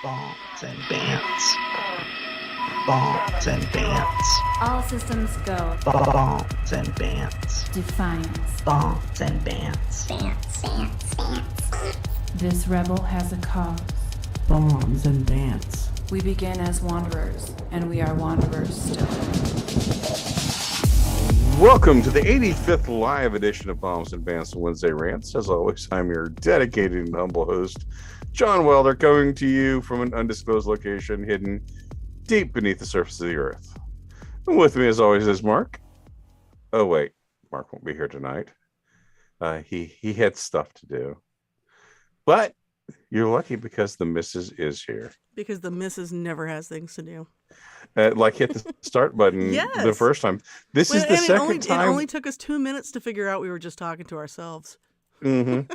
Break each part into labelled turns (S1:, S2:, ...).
S1: Bants and Bants. Bants and Bants.
S2: All systems go.
S1: Bants and Bants.
S2: Defiance.
S1: Bants and Bants.
S2: This rebel has a cause.
S1: Bants and Bants.
S2: We begin as wanderers, and we are wanderers still.
S3: Welcome to the 85th live edition of Bombs and Bants Wednesday Rants. As always, I'm your dedicated and humble host, John Welder, coming to you from an undisclosed location hidden deep beneath the surface of the earth. And with me, as always, is Mark. Oh, wait. Mark won't be here tonight. He had stuff to do. But you're lucky because the missus is here.
S4: Because the missus never has things to do.
S3: Like hit the start button
S4: Yes.
S3: the first time. This is the second time.
S4: It only took us 2 minutes to figure out we were just talking to ourselves.
S3: Mm-hmm.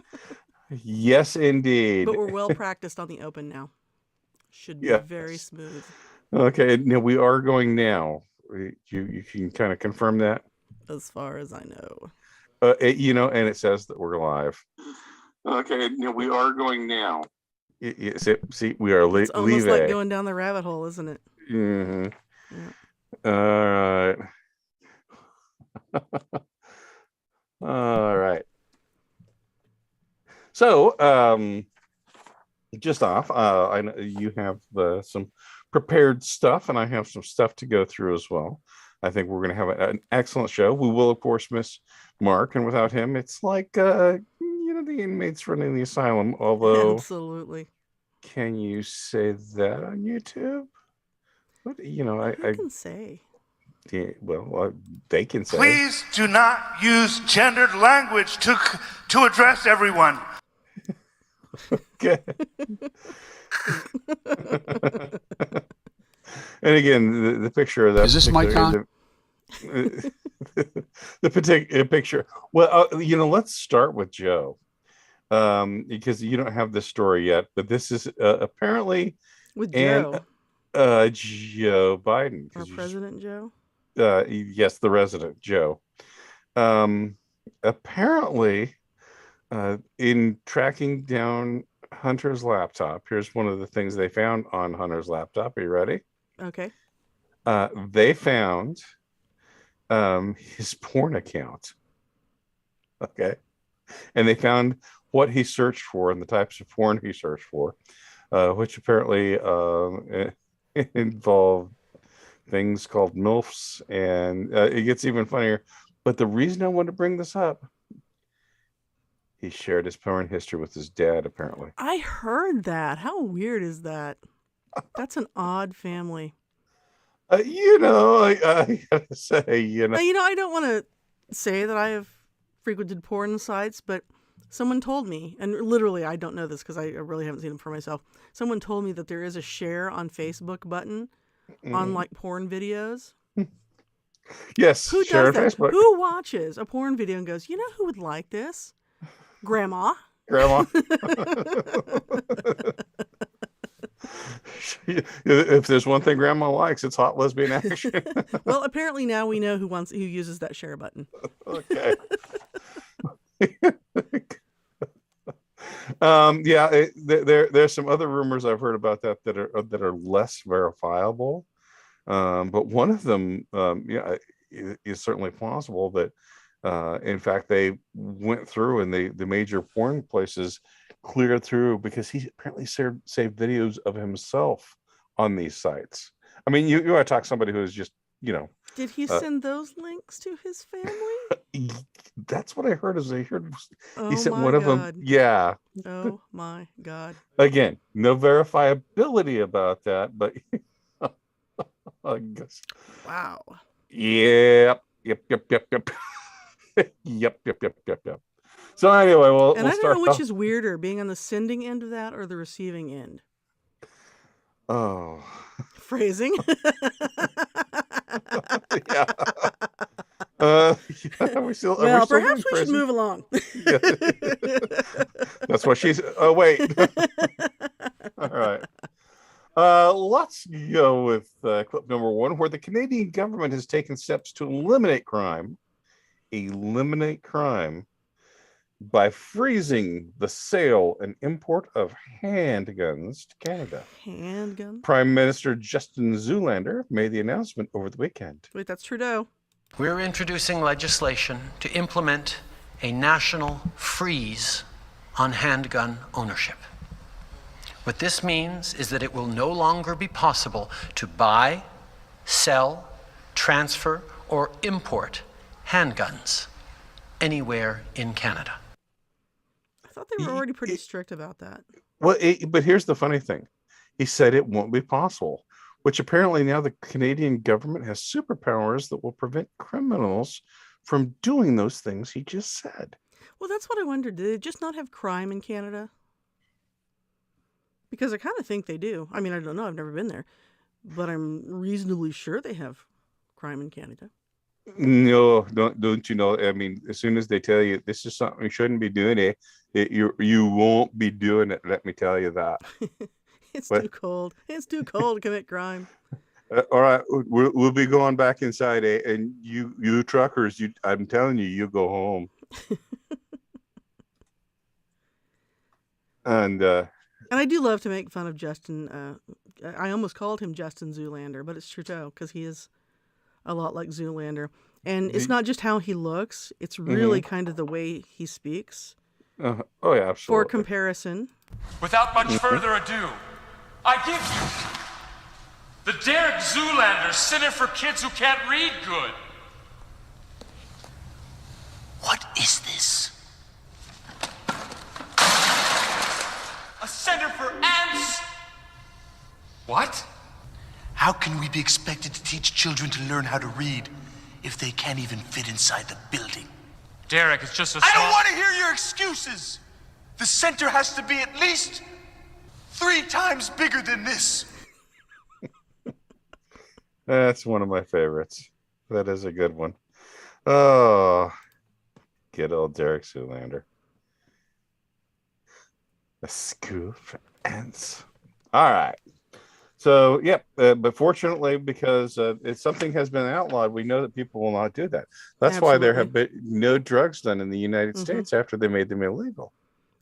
S3: Yes, indeed.
S4: But we're well practiced on the open now. Should be
S3: Yes.
S4: very smooth.
S3: Okay, now we are going now. You can kind of confirm that?
S4: As far as I know.
S3: And it says that we're live. Okay, now we are going now. See, we are
S4: It's almost
S3: leaving.
S4: like going down the rabbit hole, isn't it?
S3: Mm-hmm.
S4: Yeah.
S3: All right. All right. So, just off. I know you have some prepared stuff, and I have some stuff to go through as well. I think we're going to have an excellent show. We will, of course, miss Mark, and without him, it's like the inmates running the asylum. Although,
S4: Absolutely.
S3: can you say that on YouTube? What
S4: I can say.
S3: Yeah, well, they can say.
S5: Please do not use gendered language to address everyone.
S3: Okay. And again, the picture of that.
S6: Is this my con?
S3: The particular picture. Well, let's start with Joe, because you don't have this story yet, but this is apparently
S4: With Joe.
S3: Joe Biden.
S4: Our President Joe?
S3: Yes, the resident Joe. Apparently, in tracking down Hunter's laptop, here's one of the things they found on Hunter's laptop. Are you ready?
S4: Okay.
S3: They found his porn account. Okay. And they found what he searched for and the types of porn he searched for, which apparently involved things called MILFs. And it gets even funnier. But the reason I wanted to bring this up, he shared his porn history with his dad, apparently.
S4: I heard that. How weird is that? That's an odd family.
S3: I gotta say,
S4: I don't want to say that I have frequented porn sites, but someone told me, and literally I don't know this because I really haven't seen them for myself. Someone told me that there is a share on Facebook button on like porn videos.
S3: Yes.
S4: Who
S3: share
S4: does
S3: on
S4: that?
S3: Facebook.
S4: Who watches a porn video and goes, who would like this? Grandma.
S3: If there's one thing Grandma likes, it's hot lesbian action.
S4: Well, apparently now we know who uses that share button.
S3: Okay. There's some other rumors I've heard about that are less verifiable. But one of them, is certainly plausible that, in fact, they went through and the major porn places cleared through because he apparently saved videos of himself on these sites. I mean, you want to talk to somebody who is just,
S4: Did he send those links to his family?
S3: That's what I heard.
S4: Oh
S3: he sent
S4: my
S3: one of
S4: God.
S3: them. Yeah.
S4: Oh my God.
S3: Again, no verifiability about that, but I guess.
S4: Wow.
S3: Yep. Yep. So anyway,
S4: And
S3: we'll
S4: I don't
S3: start
S4: know which
S3: off.
S4: is weirder, being on the sending end of that or the receiving end.
S3: Oh.
S4: Phrasing.
S3: Yeah. Perhaps
S4: we should move along.
S3: Yeah. That's what she's. Oh wait. All right. Let's go with clip number one, where the Canadian government has taken steps to eliminate crime by freezing the sale and import of handguns to Canada.
S4: Handgun.
S3: Prime Minister Justin Zoolander made the announcement over the weekend.
S4: Wait, that's Trudeau.
S6: We're introducing legislation to implement a national freeze on handgun ownership. What this means is that it will no longer be possible to buy, sell, transfer, or import handguns anywhere in Canada.
S4: I thought they were already pretty strict about that.
S3: Well, but here's the funny thing. He said it won't be possible, which apparently now the Canadian government has superpowers that will prevent criminals from doing those things he just said.
S4: Well, that's what I wondered. Did they just not have crime in Canada? Because I kind of think they do. I mean, I don't know. I've never been there. But I'm reasonably sure they have crime in Canada.
S3: No, don't you know? I mean, as soon as they tell you this is something you shouldn't be doing, you won't be doing it. Let me tell you that.
S4: It's too cold. It's too cold to commit crime.
S3: All right, we'll be going back inside, and you truckers, I'm telling you, you go home. And
S4: I do love to make fun of Justin. I almost called him Justin Zoolander, but it's Trudeau because he is a lot like Zoolander. And it's not just how he looks, it's really kind of the way he speaks.
S3: oh yeah, absolutely.
S4: For comparison.
S7: Without much further ado, I give you the Derek Zoolander Center for Kids Who Can't Read Good.
S8: What is this?
S7: A center for ants? What?
S8: How can we be expected to teach children to learn how to read if they can't even fit inside the building?
S7: Derek, it's just a
S8: I
S7: small...
S8: don't want to hear your excuses! The center has to be at least 3 times bigger than this.
S3: That's one of my favorites. That is a good one. Oh, good old Derek Zoolander. A school for ants. All right. So, yep. But fortunately, because if something has been outlawed, we know that people will not do that. That's why there have been no drugs done in the United States after they made them illegal.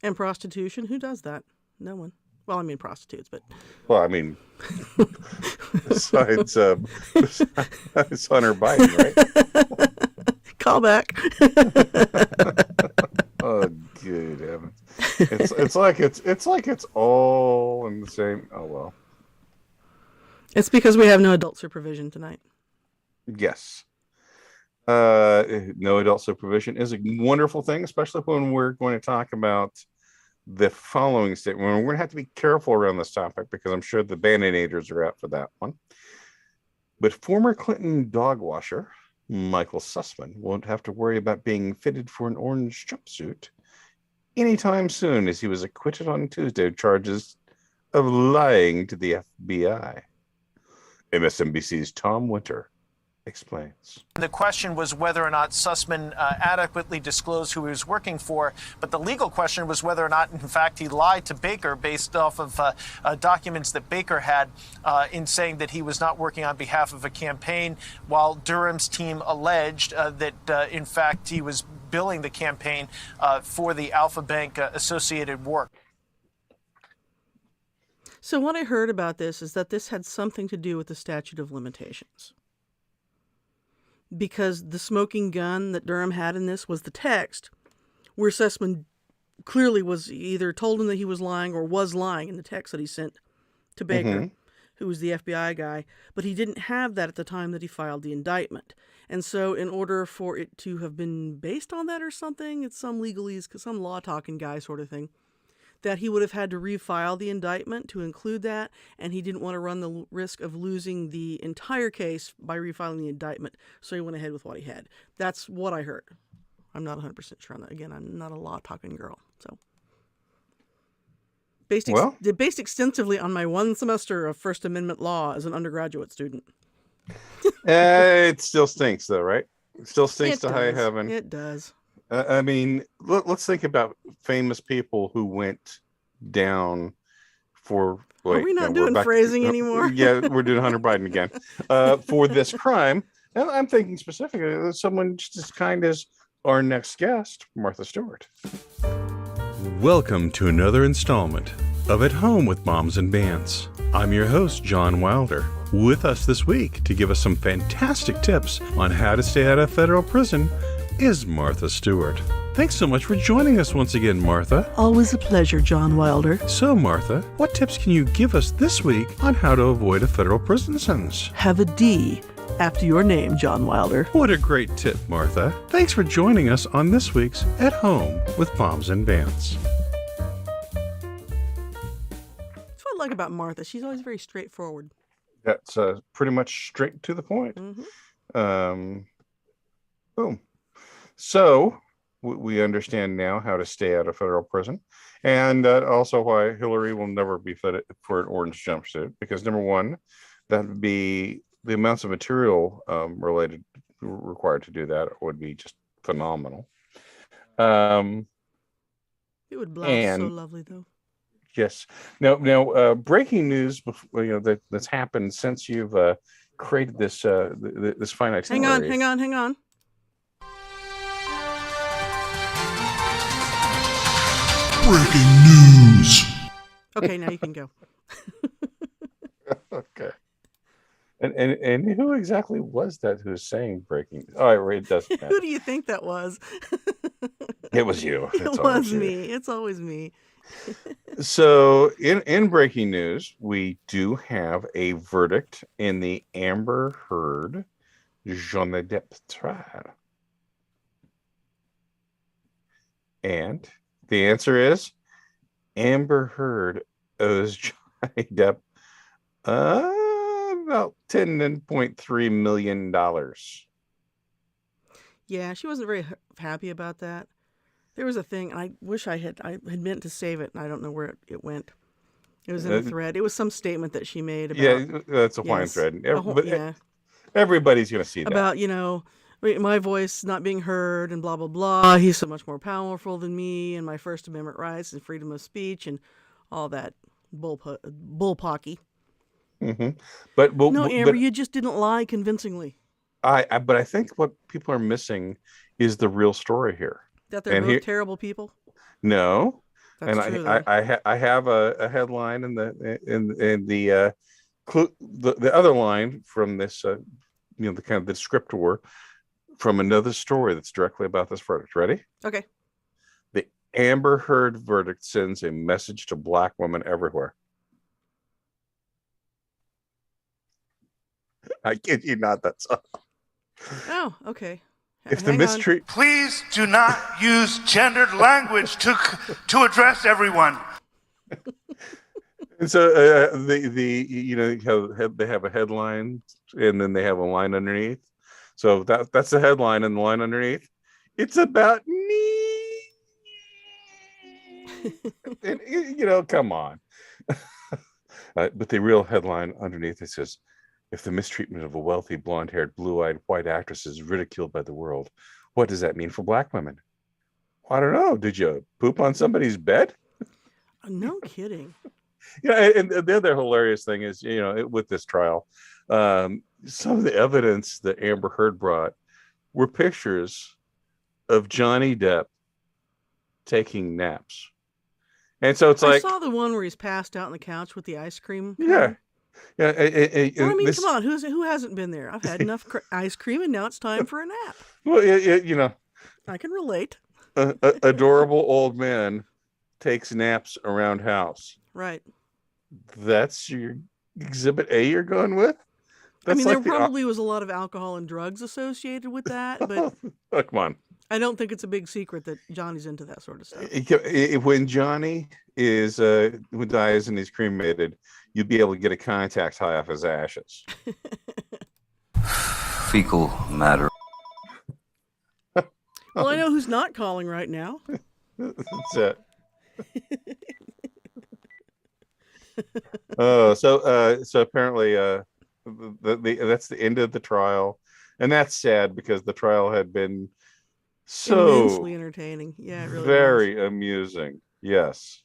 S4: And prostitution, who does that? No one. Well, I mean prostitutes, but...
S3: Well, I mean, besides Hunter Biden, right?
S4: Call back.
S3: Oh, good heavens! It's like it's all in the same. Oh well.
S4: It's because we have no adult supervision tonight.
S3: Yes. No adult supervision is a wonderful thing, especially when we're going to talk about the following statement. We're going to have to be careful around this topic because I'm sure the Band-Aiders are out for that one. But former Clinton dog washer Michael Sussman won't have to worry about being fitted for an orange jumpsuit anytime soon, as he was acquitted on Tuesday of charges of lying to the FBI. MSNBC's Tom Winter explains.
S9: The question was whether or not Sussman adequately disclosed who he was working for, but the legal question was whether or not, in fact, he lied to Baker based off of documents that Baker had in saying that he was not working on behalf of a campaign, while Durham's team alleged that, in fact, he was billing the campaign for the Alpha Bank associated work.
S4: So what I heard about this is that this had something to do with the statute of limitations. Because the smoking gun that Durham had in this was the text, where Sussman clearly was either told him that he was lying or was lying in the text that he sent to Baker, who was the FBI guy. But he didn't have that at the time that he filed the indictment. And so in order for it to have been based on that or something, it's some legalese, some law-talking guy sort of thing, that he would have had to refile the indictment to include that, and he didn't want to run the risk of losing the entire case by refiling the indictment, so he went ahead with what he had. That's what I heard. I'm not 100% sure on that. Again, I'm not a law-talking girl, so. Based extensively on my one semester of First Amendment law as an undergraduate student.
S3: It still stinks, though, right? It still stinks to high heaven.
S4: It does.
S3: I mean, let's think about famous people who went down for...
S4: Are we not doing phrasing anymore?
S3: Yeah, we're doing Hunter Biden again. For this crime. And I'm thinking specifically, someone just as kind as our next guest, Martha Stewart.
S10: Welcome to another installment of At Home with Moms and Bants. I'm your host, John Wilder. With us this week to give us some fantastic tips on how to stay out of federal prison is Martha Stewart. Thanks so much for joining us once again, Martha.
S4: Always a pleasure, John Wilder.
S10: So, Martha, what tips can you give us this week on how to avoid a federal prison sentence?
S4: Have a D after your name, John Wilder.
S10: What a great tip, Martha. Thanks for joining us on this week's At Home with Moms and Bants.
S4: That's what I like about Martha. She's always very straightforward.
S3: That's pretty much straight to the point.
S4: Mm-hmm.
S3: Boom. So we understand now how to stay out of federal prison, and also why Hillary will never be fitted for an orange jumpsuit, because number one, that would be the amounts of material required to do that would be just phenomenal.
S4: It would blouse so lovely, though.
S3: Yes. Now, breaking news. That's happened since you've created this this fine itinerary.
S4: Hang on.
S11: Breaking news.
S4: Okay, now you can go.
S3: Okay. And who exactly was that who was saying breaking? Oh, it doesn't matter.
S4: Who do you think that was?
S3: It was you.
S4: It was me. It's always me.
S3: So in breaking news, we do have a verdict in the Amber Heard Johnny Depp trial. And the answer is Amber Heard owes Johnny Depp about $10.3 million.
S4: Yeah, she wasn't very happy about that. There was a thing, I wish I had meant to save it, and I don't know where it went. It was in a thread. It was some statement that she made about...
S3: Yeah, that's a fine thread. Everybody's going to see that.
S4: About, my voice not being heard and blah, blah, blah. He's so much more powerful than me and my First Amendment rights and freedom of speech and all that bullpocky.
S3: Mm-hmm.
S4: Amber, you just didn't lie convincingly.
S3: But I think what people are missing is the real story here.
S4: That they're both terrible people?
S3: No.
S4: That's
S3: and
S4: true,
S3: I have a headline in the other line from this the kind of the descriptor from another story that's directly about this verdict. Ready?
S4: Okay.
S3: The Amber Heard verdict sends a message to Black women everywhere. I kid you not, that's all.
S4: Oh, okay.
S3: If the mistreat,
S5: please do not use gendered language to address everyone.
S3: And so they have a headline and then they have a line underneath. So that's the headline, and the line underneath, it's about me. And come on. But the real headline underneath it says, if the mistreatment of a wealthy, blonde-haired, blue-eyed white actress is ridiculed by the world, what does that mean for Black women? I don't know. Did you poop on somebody's bed?
S4: No kidding.
S3: And the other hilarious thing is, with this trial, some of the evidence that Amber Heard brought were pictures of Johnny Depp taking naps. And so it's
S4: I saw the one where he's passed out on the couch with the ice cream.
S3: Yeah. Yeah.
S4: Come on. Who hasn't been there? I've had enough ice cream, and now it's time for a nap.
S3: Well,
S4: I can relate.
S3: Adorable old man takes naps around house.
S4: Right.
S3: That's your exhibit A you're going with?
S4: There probably was a lot of alcohol and drugs associated with that, but
S3: oh, come on.
S4: I don't think it's a big secret that Johnny's into that sort of stuff.
S3: When Johnny who dies and he's cremated, you'd be able to get a contact high off his ashes.
S12: Fecal matter.
S4: Well, I know who's not calling right now.
S3: That's it. So apparently that's the end of the trial, and that's sad because the trial had been so
S4: immensely entertaining. Yeah, it really
S3: very amusing. Yes.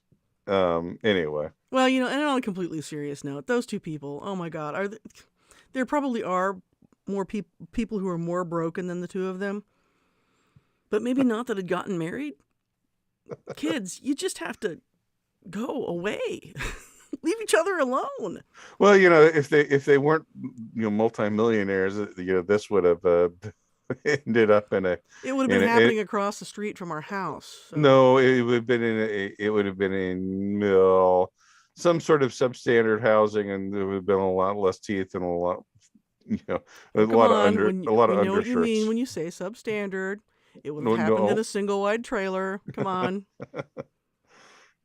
S3: Anyway.
S4: Well, and on a completely serious note, those two people, oh my God, there probably are more people who are more broken than the two of them. but maybe not that had gotten married. Kids, you just have to go away. Leave each other alone.
S3: Well, if they weren't multimillionaires, this would have ended up in a.
S4: It would have been happening across the street from our house. So.
S3: No, it would have been in some sort of substandard housing, and there would have been a lot less teeth and a lot of undershirts.
S4: What you mean when you say substandard. It would have happened in a single wide trailer. Come on. It's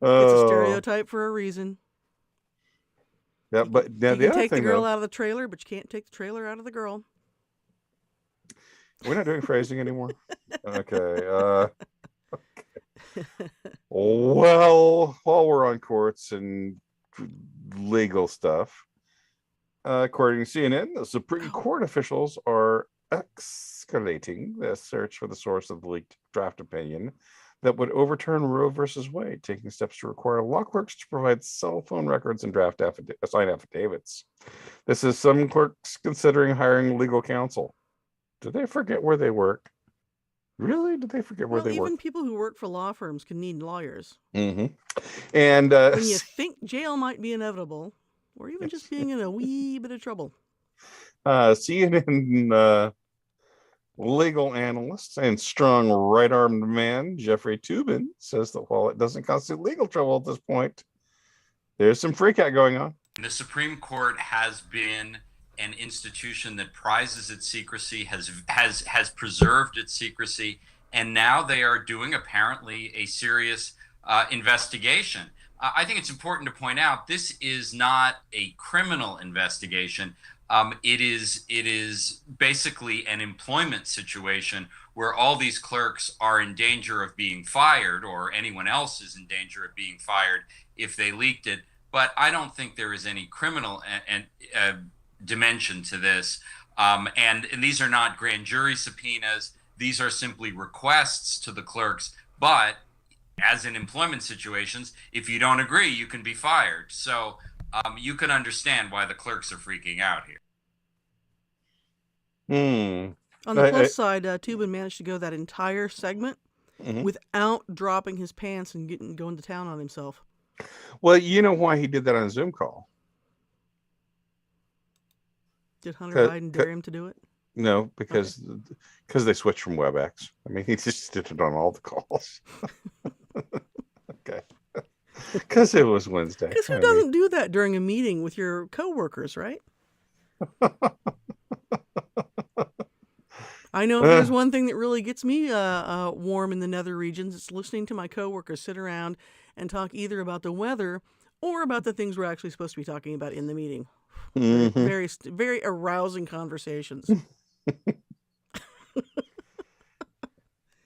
S4: a stereotype for a reason.
S3: Yeah, but now
S4: you can take the girl out of the trailer, but you can't take the trailer out of the girl.
S3: We're not doing phrasing anymore. Okay. Well, while we're on courts and legal stuff, according to CNN, the Supreme Court officials are escalating the search for the source of the leaked draft opinion that would overturn Roe versus Wade, taking steps to require law clerks to provide cell phone records and draft signed affidavits. This is some clerks considering hiring legal counsel. Did they forget where they work? Really? Did they forget where they work?
S4: Even people who work for law firms can need lawyers.
S3: Mm-hmm. And
S4: when you think jail might be inevitable, or even just being in a wee bit of trouble.
S3: CNN legal analyst and strong right-armed man Jeffrey Toobin says that while it doesn't constitute legal trouble at this point, there's some freakout going on.
S12: The Supreme Court has been an institution that prizes its secrecy, has preserved its secrecy, and now they are doing apparently a serious investigation. I think it's important to point out this is not a criminal investigation. It is basically an employment situation where all these clerks are in danger of being fired, or anyone else is in danger of being fired if they leaked it. But I don't think there is any criminal dimension to this. And these are not grand jury subpoenas. These are simply requests to the clerks. But as in employment situations, if you don't agree, you can be fired. So you can understand why the clerks are freaking out here.
S4: On the plus side, Toobin managed to go that entire segment without dropping his pants and going to town on himself.
S3: Well, you know why he did that on a Zoom call?
S4: Did Hunter Biden dare him to do it?
S3: No, because they switched from WebEx. I mean, he just did it on all the calls. Okay. Because it was Wednesday.
S4: Because who doesn't do that during a meeting with your coworkers, right? I know if there's one thing that really gets me warm in the nether regions, it's listening to my coworkers sit around and talk either about the weather or about the things we're actually supposed to be talking about in the meeting. Mm-hmm. Very, very arousing conversations.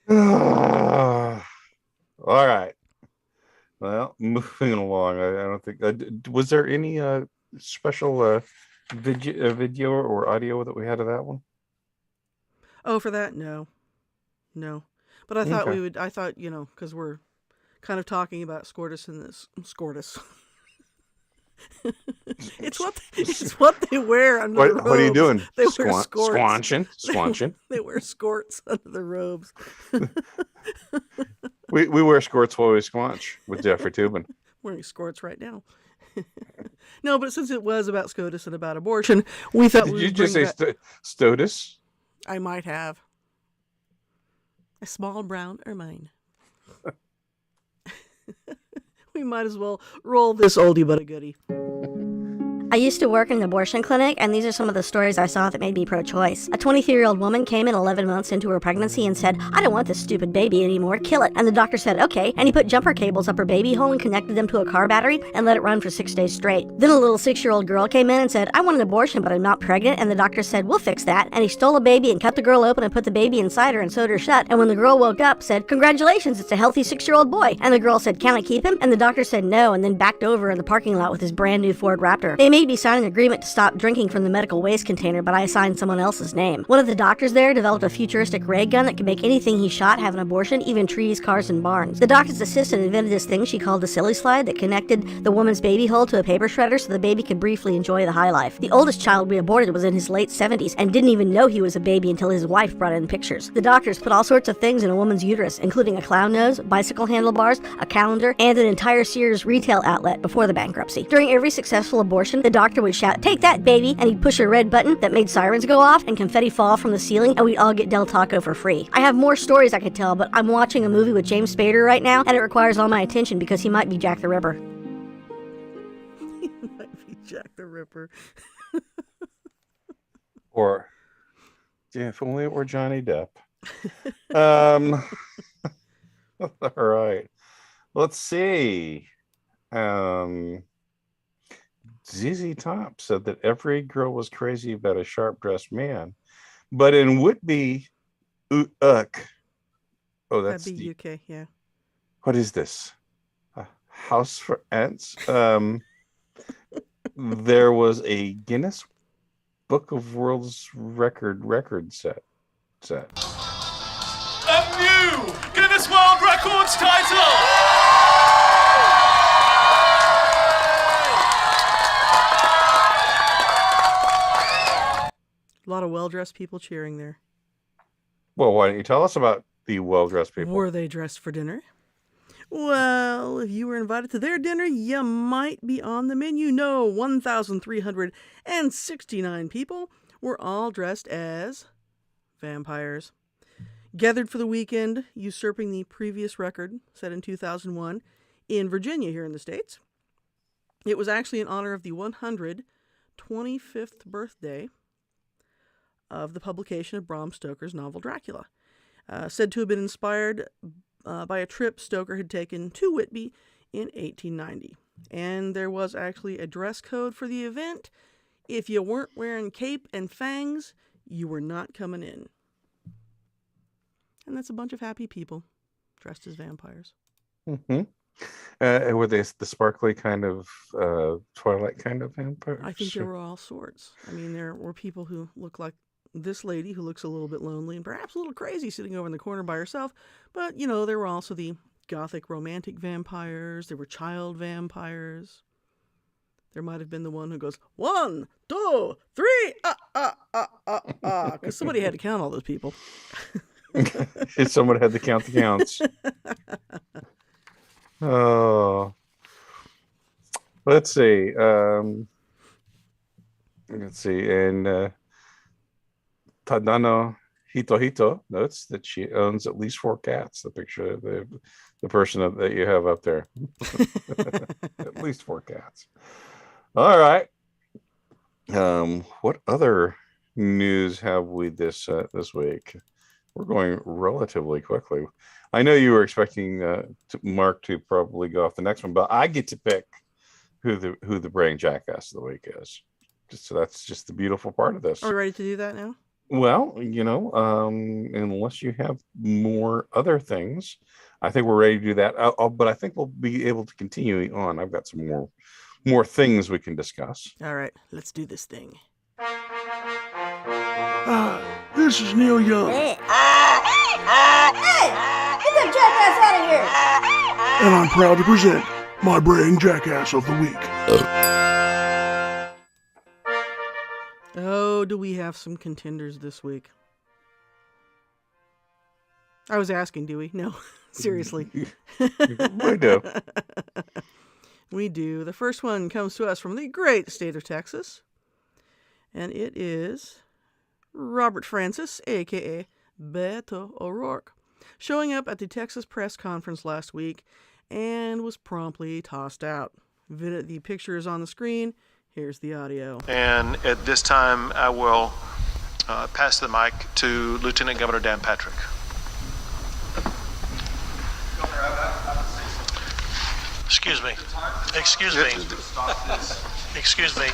S3: All right. Well, moving along. I don't think. Was there any special video or audio that we had of that one?
S4: Oh, for that, no. But I thought we would. I thought because we're kind of talking about SCOTUS in this SCOTUS. It's what they wear under the robes.
S3: What are you doing?
S4: They wear skirts.
S3: Squanching.
S4: They wear skirts under the robes.
S3: we wear skirts while we squanch with Jeffrey Toobin.
S4: Wearing skirts right now. No, but since it was about SCOTUS and about abortion, we thought
S3: Did you just say SCOTUS?
S4: I might have. A small brown ermine. We might as well roll this oldie but a goodie.
S13: I used to work in an abortion clinic, and these are some of the stories I saw that made me pro-choice. A 23-year-old woman came in 11 months into her pregnancy and said, "I don't want this stupid baby anymore, kill it." And the doctor said, "Okay." And he put jumper cables up her baby hole and connected them to a car battery and let it run for 6 days straight. Then a little 6-year-old girl came in and said, "I want an abortion, but I'm not pregnant." And the doctor said, "We'll fix that." And he stole a baby and cut the girl open and put the baby inside her and sewed her shut. And when the girl woke up, said, "Congratulations, it's a healthy 6-year-old boy." And the girl said, "Can I keep him?" And the doctor said no, and then backed over in the parking lot with his brand new Ford Raptor. They made made me sign an agreement to stop drinking from the medical waste container, but I assigned someone else's name. One of the doctors there developed a futuristic ray gun that could make anything he shot have an abortion, even trees, cars, and barns. The doctor's assistant invented this thing she called the silly slide that connected the woman's baby hole to a paper shredder so the baby could briefly enjoy the high life. The oldest child we aborted was in his late 70s and didn't even know he was a baby until his wife brought in pictures. The doctors put all sorts of things in a woman's uterus, including a clown nose, bicycle handlebars, a calendar, and an entire Sears retail outlet before the bankruptcy. During every successful abortion, the doctor would shout, "Take that, baby," and he'd push a red button that made sirens go off and confetti fall from the ceiling, and we'd all get Del Taco for free. I have more stories I could tell, but I'm watching a movie with James Spader right now, and it requires all my attention because he might be Jack the Ripper.
S4: He might be Jack the Ripper.
S3: Or, yeah, if only it were Johnny Depp. All right. Let's see. ZZ Top said that every girl was crazy about a sharp-dressed man, but in Whitby, oh, that's
S4: That'd be UK, yeah.
S3: What is this? A house for ants? There was a Guinness Book of World's record set.
S7: A new Guinness World Records title!
S4: A lot of well-dressed people cheering there.
S3: Well, why don't you tell us about the well-dressed people?
S4: Were they dressed for dinner? Well, if you were invited to their dinner, you might be on the menu. No, 1,369 people were all dressed as vampires. Gathered for the weekend, usurping the previous record set in 2001 in Virginia here in the States. It was actually in honor of the 125th birthday of the publication of Bram Stoker's novel Dracula, said to have been inspired by a trip Stoker had taken to Whitby in 1890. And there was actually a dress code for the event. If you weren't wearing cape and fangs, you were not coming in. And that's a bunch of happy people dressed as vampires.
S3: Mm-hmm. Were they the sparkly kind of Twilight kind of vampires?
S4: I think there were all sorts. I mean, there were people who look like this lady who looks a little bit lonely and perhaps a little crazy sitting over in the corner by herself. But, you know, there were also the gothic romantic vampires. There were child vampires. There might have been the one who goes, 1, 2, 3, because somebody had to count all those people.
S3: Someone had to count the counts. Oh, let's see. And Tadano Hitohito notes that she owns at least 4 cats. The picture of the person that you have up there. At least 4 cats. All right. What other news have we this week? We're going relatively quickly. I know you were expecting Mark to probably go off the next one, but I get to pick who the brain jackass of the week is. So that's just the beautiful part of this.
S4: Are we ready to do that now?
S3: Well, you know, unless you have more other things, I think we're ready to do that. But I think we'll be able to continue on. I've got some more things we can discuss.
S4: All right, let's do this thing.
S11: This is Neil Young.
S13: Hey, get that jackass out of here!
S11: And I'm proud to present my brain jackass of the week.
S4: Oh, do we have some contenders this week? I was asking, do we? No, seriously.
S3: We do.
S4: We do. The first one comes to us from the great state of Texas, and it is Robert Francis, a.k.a. Beto O'Rourke, showing up at the Texas press conference last week and was promptly tossed out. The picture is on the screen. Here's the audio.
S14: And at this time, I will pass the mic to Lieutenant Governor Dan Patrick. Excuse me. Excuse me. Excuse me.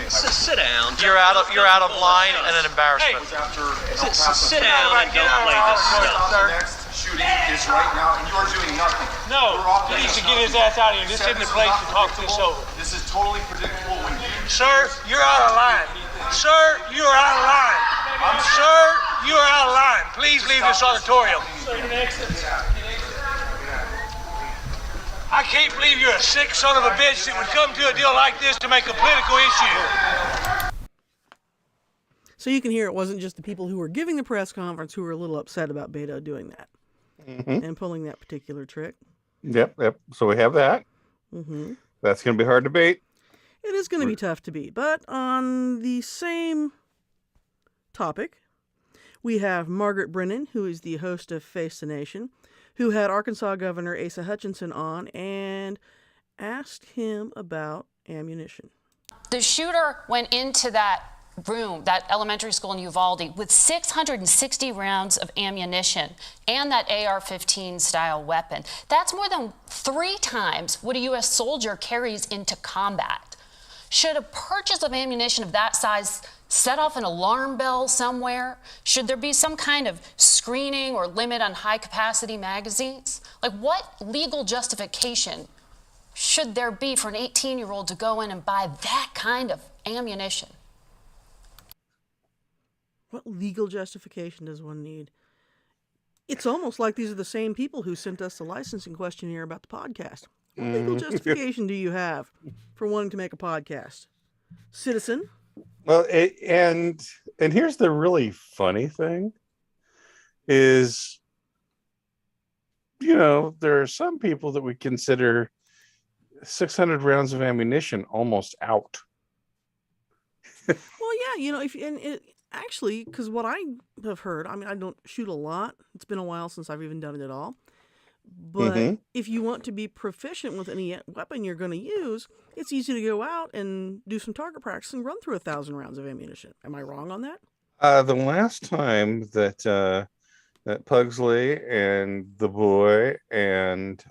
S15: Sit down.
S14: You're out of line and an embarrassment.
S15: Hey, sit down and don't play this stuff.
S8: Next shooting is right now, and you are doing nothing.
S7: No, he needs to get his ass out of here. This isn't the place to talk this over.
S8: This This is totally predictable when you...
S5: Sir, you're out of line. Sir, you're out of line. Sir, you're out of line. Please leave this auditorium. I can't believe you're a sick son of a bitch that would come to a deal like this to make a political issue.
S4: So you can hear it wasn't just the people who were giving the press conference who were a little upset about Beto doing that and pulling that particular trick.
S3: Yep. So we have that.
S4: Mm-hmm.
S3: That's going to be hard to beat.
S4: It is going to be tough to beat. But on the same topic, we have Margaret Brennan, who is the host of Face the Nation, who had Arkansas Governor Asa Hutchinson on and asked him about ammunition.
S16: The shooter went into that room, that elementary school in Uvalde, with 660 rounds of ammunition and that AR-15 style weapon. That's more than 3 times what a U.S. soldier carries into combat. Should a purchase of ammunition of that size set off an alarm bell somewhere? Should there be some kind of screening or limit on high-capacity magazines? Like, what legal justification should there be for an 18-year-old to go in and buy that kind of ammunition?
S4: What legal justification does one need? It's almost like these are the same people who sent us the licensing questionnaire about the podcast. What legal justification do you have for wanting to make a podcast? Citizen?
S3: Well, and here's the really funny thing is, there are some people that we consider 600 rounds of ammunition almost out.
S4: Well, yeah, actually, because what I have heard, I mean, I don't shoot a lot. It's been a while since I've even done it at all. But if you want to be proficient with any weapon you're going to use, it's easy to go out and do some target practice and run through 1,000 rounds of ammunition. Am I wrong on that?
S3: The last time that Pugsley and the boy and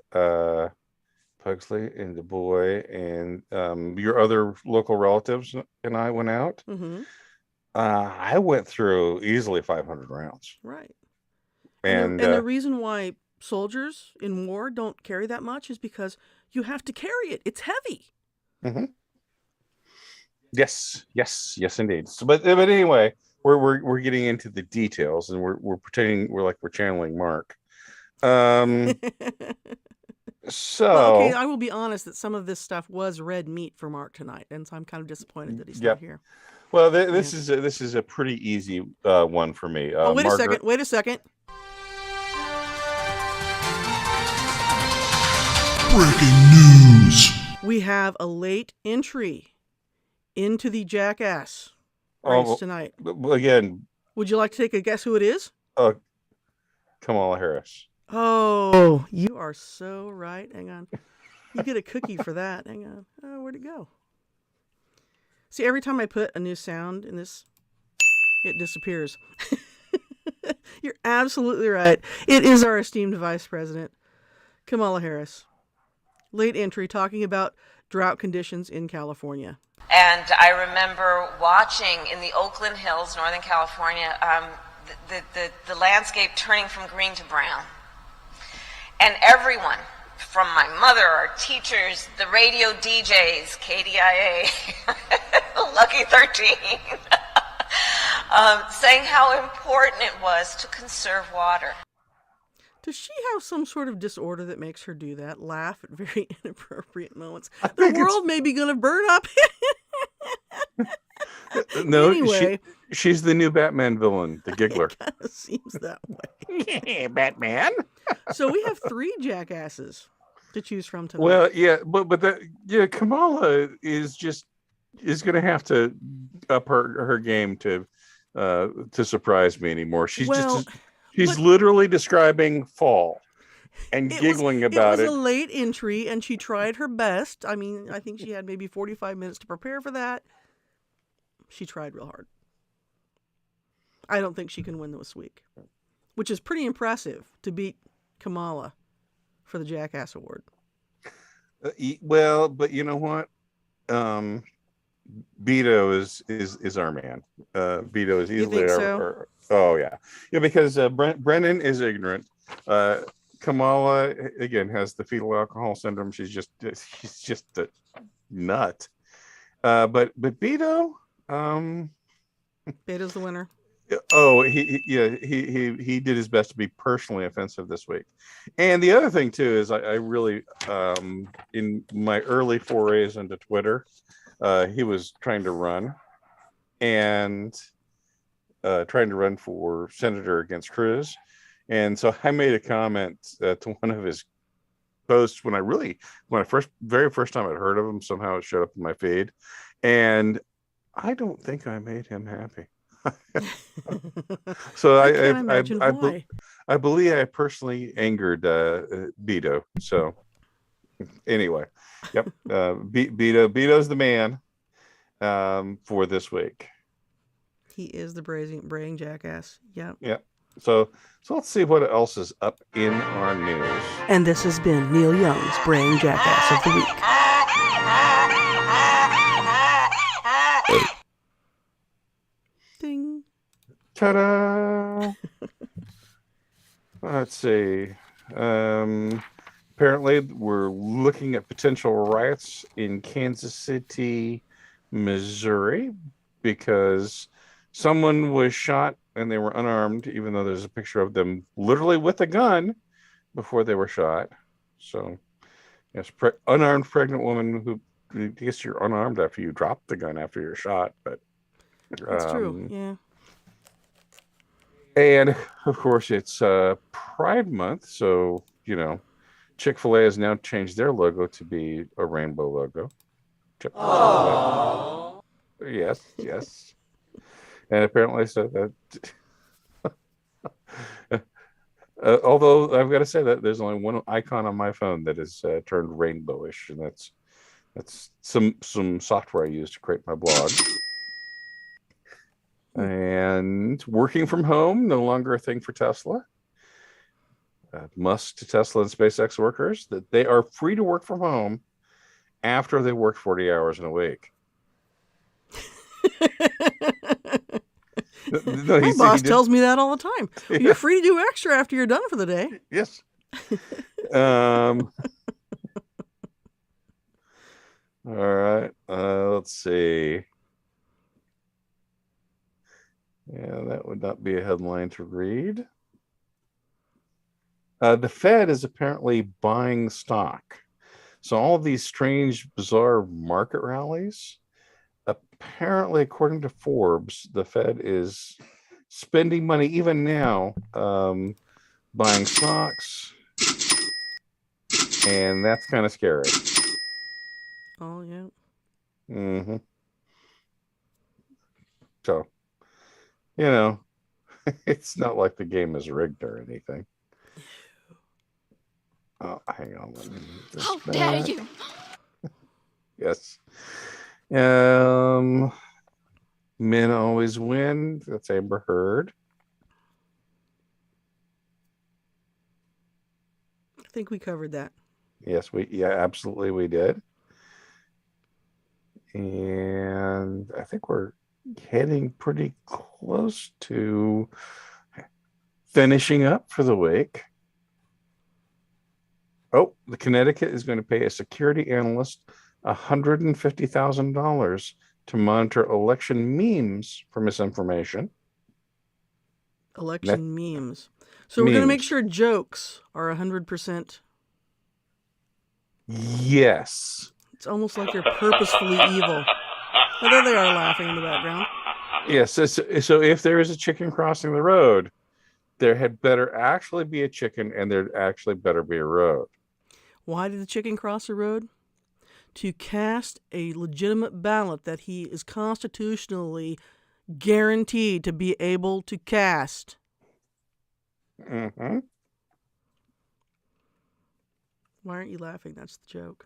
S3: your other local relatives and I went out, I went through easily 500 rounds.
S4: Right.
S3: And
S4: the reason why soldiers in war don't carry that much is because you have to carry it. It's heavy.
S3: Yes, indeed. So, but anyway, we're getting into the details, and we're pretending we're channeling Mark. So,
S4: well, okay, I will be honest that some of this stuff was red meat for Mark tonight, and so I'm kind of disappointed that he's not here.
S3: Well, this is a pretty easy one for me.
S4: Wait a second.
S11: Breaking news.
S4: We have a late entry into the Jackass race tonight.
S3: Again,
S4: would you like to take a guess who it is?
S3: Kamala Harris.
S4: Oh, you are so right. Hang on. You get a cookie for that. Hang on. Oh, where'd it go? See, every time I put a new sound in this, it disappears. You're absolutely right. It is our esteemed Vice President, Kamala Harris. Late entry talking about drought conditions in California.
S17: And I remember watching in the Oakland Hills, Northern California, the landscape turning from green to brown. And everyone, from my mother, our teachers, the radio DJs, KDIA, Lucky 13, saying how important it was to conserve water.
S4: Does she have some sort of disorder that makes her do that? Laugh at very inappropriate moments. The world may be going to burn up.
S3: No,
S4: anyway,
S3: she's the new Batman villain, the giggler.
S4: It kind of seems that way.
S3: Yeah, Batman.
S4: So we have 3 jackasses to choose from tonight.
S3: Well, yeah, but Kamala is going to have to up her game to surprise me anymore. She's literally describing fall and giggling about it.
S4: It was a late entry, and she tried her best. I mean, I think she had maybe 45 minutes to prepare for that. She tried real hard. I don't think she can win this week, which is pretty impressive to beat Kamala for the Jackass Award.
S3: Well, but you know what? Beto is our man. Beto is easily our. Oh yeah, because Brennan is ignorant. Kamala again has the fetal alcohol syndrome. She's just nut. But Beto,
S4: Beto's the winner.
S3: oh, he did his best to be personally offensive this week. And the other thing too is I really in my early forays into Twitter, he was trying to run for senator against Cruz. And so I made a comment to one of his posts when very first time I'd heard of him. Somehow it showed up in my feed, and I don't think I made him happy. So I believe I personally angered Beto. So anyway, yep, Beto's the man for this week.
S4: He is the braying jackass. Yep.
S3: Yep. So let's see what else is up in our news.
S4: And this has been Neil Young's Braying Jackass of the Week. Ding.
S3: Ta-da! Let's see. Apparently, we're looking at potential riots in Kansas City, Missouri, because someone was shot and they were unarmed, even though there's a picture of them literally with a gun before they were shot. So, yes, unarmed pregnant woman who, I guess you're unarmed after you drop the gun after you're shot, but
S4: that's true. Yeah.
S3: And of course, it's Pride Month, so Chick-fil-A has now changed their logo to be a rainbow logo. Aww. Yes. And apparently, so that. Although I've got to say that there's only one icon on my phone that is turned rainbowish, and that's some software I use to create my blog. And working from home, no longer a thing for Tesla. Musk to Tesla and SpaceX workers that they are free to work from home after they worked 40 hours in a week. No,
S4: my boss tells me that all the time. Yeah. You're free to do extra after you're done for the day.
S3: Yes. All right. Let's see. Yeah, that would not be a headline to read. The Fed is apparently buying stock. So all of these strange, bizarre market rallies, apparently, according to Forbes, the Fed is spending money even now, buying stocks, and that's kind of scary.
S4: Oh, yeah.
S3: Mm-hmm. So, it's not like the game is rigged or anything. Oh, hang on.
S13: How dare you?
S3: Yes. Men always win. That's Amber Heard.
S4: I think we covered that.
S3: Yes, absolutely we did. And I think we're heading pretty close to finishing up for the week. Oh, the Connecticut is going to pay a security analyst $150,000 to monitor election memes for misinformation.
S4: Election memes. So we're going to make sure jokes are 100%.
S3: Yes.
S4: It's almost like they're purposefully evil. But there they are laughing in the background.
S3: Yes. So if there is a chicken crossing the road, there had better actually be a chicken and there'd actually better be a road.
S4: Why did the chicken cross the road? To cast a legitimate ballot that he is constitutionally guaranteed to be able to cast.
S3: Mm-hmm.
S4: Why aren't you laughing? That's the joke.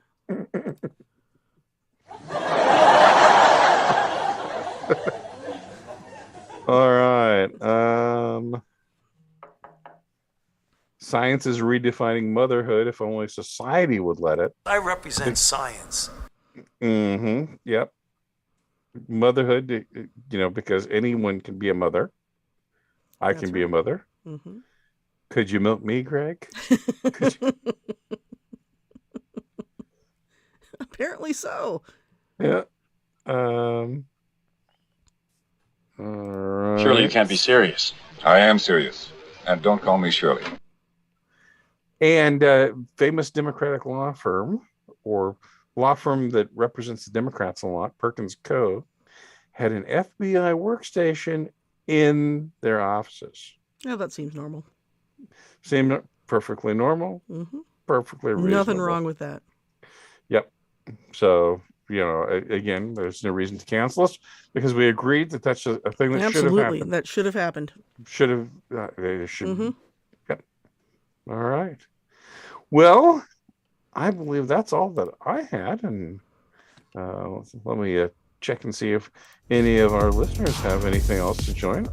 S3: All right. Science is redefining motherhood if only society would let it.
S8: I represent science.
S3: Mm-hmm. Yep. Motherhood, because anyone can be a mother. I can be a mother.
S4: Mm-hmm.
S3: Could you milk me, Greg?
S4: Apparently so.
S3: Yeah. All right.
S18: Surely you can't be serious. I am serious. And don't call me Shirley.
S3: And famous Democratic law firm, or law firm that represents the Democrats a lot, Perkins Co., had an FBI workstation in their offices.
S4: Yeah, that seems normal.
S3: Seemed perfectly normal, perfectly reasonable.
S4: Nothing wrong with that.
S3: Yep. So, again, there's no reason to cancel us because we agreed that that's a thing that should have happened.
S4: That should have happened.
S3: Should have. They should. Yep. All right. Well, I believe that's all that I had, and let me check and see if any of our listeners have anything else to join.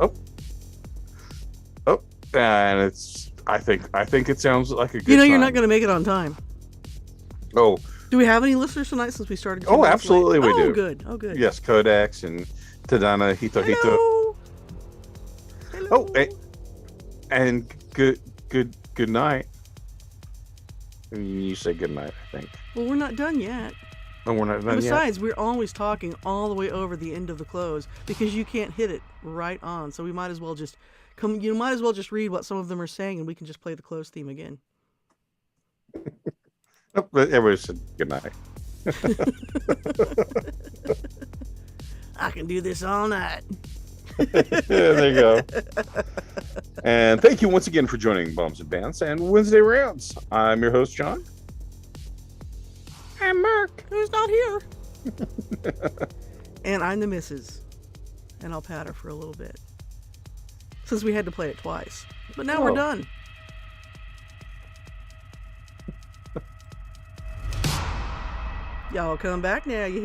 S3: And it's. I think it sounds like a good.
S4: You're not going to make it on time.
S3: Oh.
S4: Do we have any listeners tonight since we started?
S3: Oh, absolutely, we do.
S4: Good. Oh, good.
S3: Yes, Codex and Tadana Hito.
S4: Hello.
S3: Oh, and good night. You say good night, I think.
S4: Well, we're not done yet.
S3: Oh, we're not done
S4: and besides,
S3: yet.
S4: We're always talking all the way over the end of the close because you can't hit it right on. So we might as well just come. You might as well just read what some of them are saying, and we can just play the close theme again.
S3: But everybody said good night.
S4: I can do this all night.
S3: There you go. And thank you once again for joining Bombs and Bants and Wednesday Rants. I'm your host, John.
S4: And Mark, who's not here. And I'm the missus. And I'll pat her for a little bit. Since we had to play it twice. But now we're done. Y'all come back now. You